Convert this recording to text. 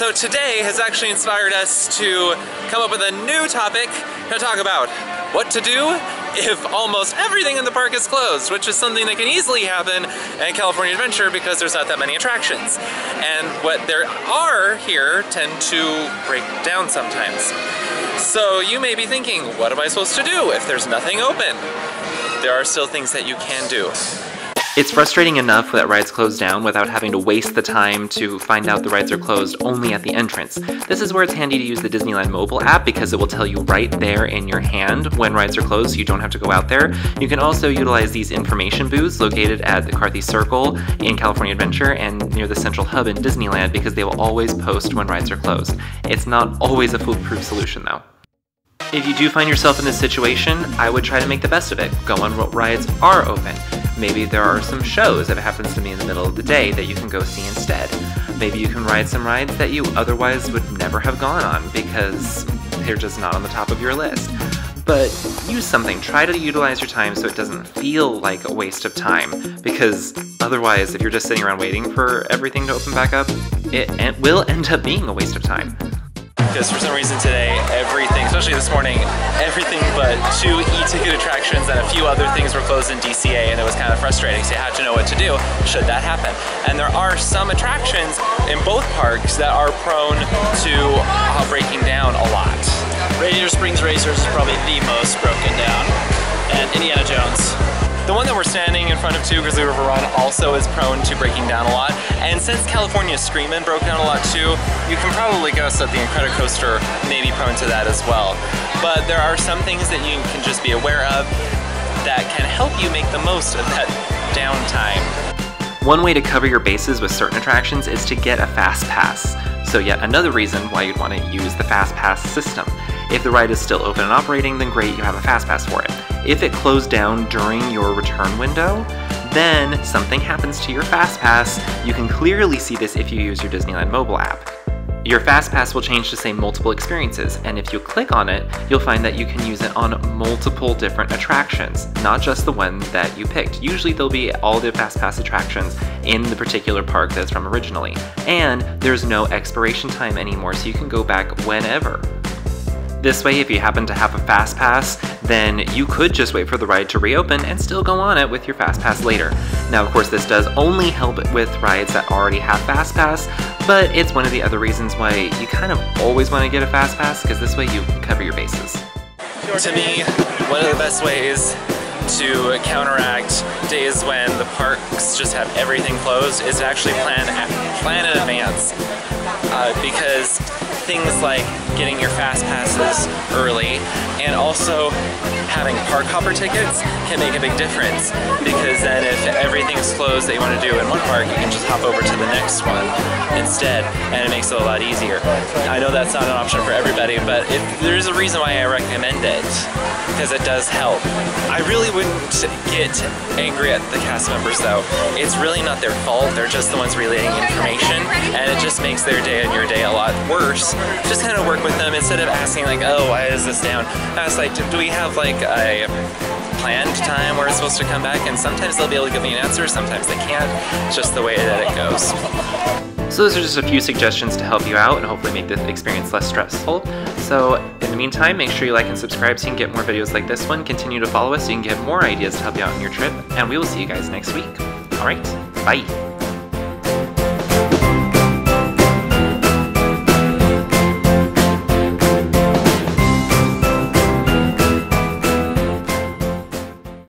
So today has actually inspired us to come up with a new topic to talk about what to do if almost everything in the park is closed, which is something that can easily happen in California Adventure because there's not that many attractions. And what there are here tend to break down sometimes. So you may be thinking, what am I supposed to do if there's nothing open? There are still things that you can do. It's frustrating enough that rides close down without having to waste the time to find out the rides are closed only at the entrance. This is where it's handy to use the Disneyland mobile app because it will tell you right there in your hand when rides are closed so you don't have to go out there. You can also utilize these information booths located at the Carthy Circle in California Adventure and near the Central Hub in Disneyland because they will always post when rides are closed. It's not always a foolproof solution though. If you do find yourself in this situation, I would try to make the best of it. Go on what rides are open. Maybe there are some shows, if it happens to be in the middle of the day, that you can go see instead. Maybe you can ride some rides that you otherwise would never have gone on because they're just not on the top of your list. But use something. Try to utilize your time so it doesn't feel like a waste of time, because otherwise, if you're just sitting around waiting for everything to open back up, it will end up being a waste of time. Because for some reason today, everything, especially this morning, everything but 2 e-ticket attractions and a few other things were closed in DCA, and it was kind of frustrating, so you had to know what to do should that happen. And there are some attractions in both parks that are prone to breaking down a lot. Radiator Springs Racers is probably the most broken down, and Indiana Jones. The one that we're standing in front of too, Grizzly River Run, also is prone to breaking down a lot. And since California Screamin' broke down a lot too, you can probably guess that the Incredicoaster may be prone to that as well. But there are some things that you can just be aware of that can help you make the most of that downtime. One way to cover your bases with certain attractions is to get a Fast Pass. So yet another reason why you'd want to use the Fast Pass system. If the ride is still open and operating, then great, you have a Fast Pass for it. If it closed down during your return window, then something happens to your Fast Pass. You can clearly see this if you use your Disneyland mobile app. Your Fast Pass will change to say multiple experiences, and if you click on it, you'll find that you can use it on multiple different attractions, not just the one that you picked. Usually there'll be all the Fast Pass attractions in the particular park that's from originally. And there's no expiration time anymore, so you can go back whenever. This way, if you happen to have a Fast Pass, then you could just wait for the ride to reopen and still go on it with your Fast Pass later. Now, of course, this does only help with rides that already have Fast Pass, but it's one of the other reasons why you kind of always want to get a Fast Pass, because this way you cover your bases. To me, one of the best ways to counteract days when the parks just have everything closed is to actually plan in advance. Because things like getting your Fast Passes early and also having park hopper tickets can make a big difference, because then if everything's closed that you want to do in one park, you can just hop over to the next one instead, and it makes it a lot easier. I know that's not an option for everybody, but there's a reason why I recommend it, because it does help. I really wouldn't get angry at the cast members though. It's really not their fault, they're just the ones relaying information, and it just makes their day and your day a lot worse. Just kind of work with them instead of asking like, oh, why is this down? Ask like, do we have like a planned time where it's supposed to come back? And sometimes they'll be able to give me an answer, sometimes they can't. It's just the way that it goes. So those are just a few suggestions to help you out and hopefully make the experience less stressful. So in the meantime, make sure you like and subscribe so you can get more videos like this one. Continue to follow us so you can get more ideas to help you out on your trip, and we will see you guys next week. Alright, bye!